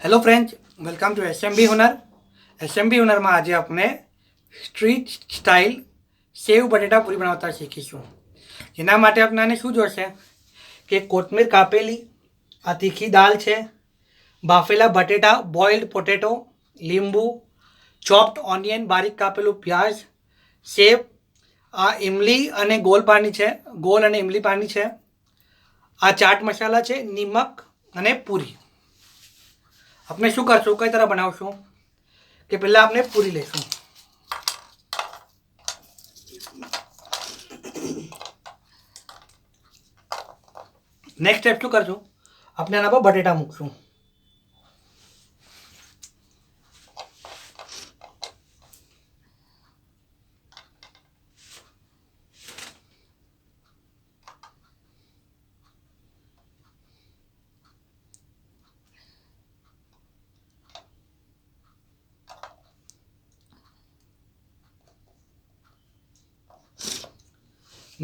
Hello friends, welcome to SMB Hunar. SMB હુનરમાં આજે આપણે સ્ટ્રીટ સ્ટાઇલ સેવ બટેટા પૂરી બનાવતા શીખીશું. એના માટે આપણને શું જોશે કે કોથમીર કાપેલી, આ તીખી દાળ છે, બાફેલા બટેટા બોઇલ્ડ પોટેટો, લીંબુ, ચોપ્ડ ઓનિયન બારીક કાપેલું પ્યાજ, સેવ, આ ઇમલી અને ગોળ અને ઇમલી પાણી છે, આ ચાટ મસાલા છે, નિમક અને પૂરી. આપણે શું કરશું, કઈ तरह બનાવશું કે પહેલાં આપણે પૂરી લઈશું. નેક્સ્ટ સ્ટેપ શું કરશું, આપણે આના પર બટેટા મૂકશું.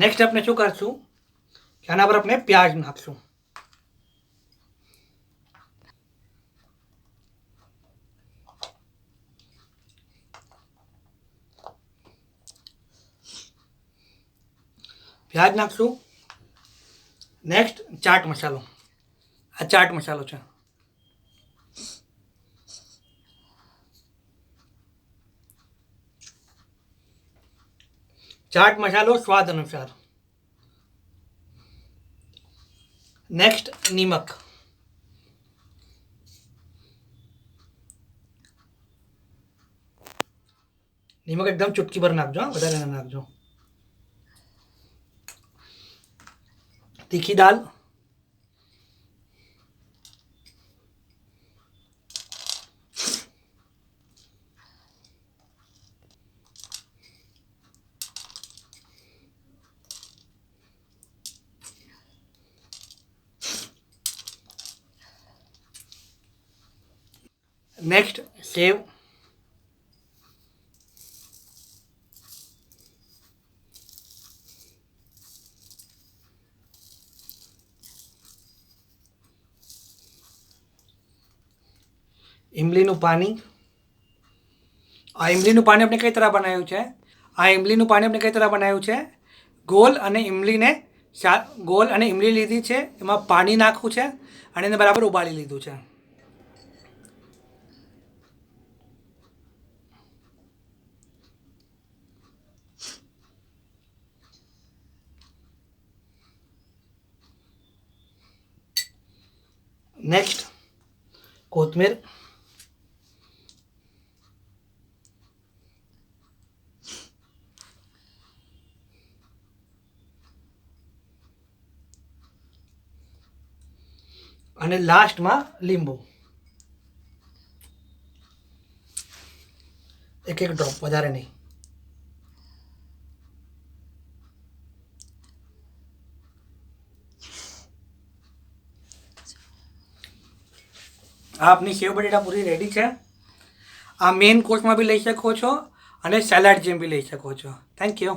નેક્સ્ટ આપણે શું કરશું કે આના પર આપણે પ્યાજ નાખશું. પ્યાજ નાખશું. નેક્સ્ટ ચાટ મસાલો, આ ચાટ મસાલો છે. ચાટ મસાલો સ્વાદ અનુસાર. નેક્સ્ટ નિમક. નિમક એકદમ ચૂટકી ભર નાખજો, વધારે ના નાખજો. તીખી દાલ, નેક્સ્ટ સેવ, ઇમલીનું પાણી. આ ઇમલીનું પાણી આપણે કઈ तरह બનાવ્યું છે, આ ઇમલીનું પાણી આપણે કઈ तरह બનાવ્યું છે, ગોળ અને ઇમલી લીધી છે, એમાં પાણી નાખવું છે અને એને બરાબર ઉબાળી લીધું છે. નેક્સ્ટ કોથમીર, અને લાસ્ટમાં લીંબુ, એક ડ્રોપ, વધારે નહીં. આ આપની સેવ બટેટા પૂરી રેડી છે. આ મેઇન કોર્સમાં બી લઈ શકો છો અને સેલાડ જેમ બી લઈ શકો છો. Thank you.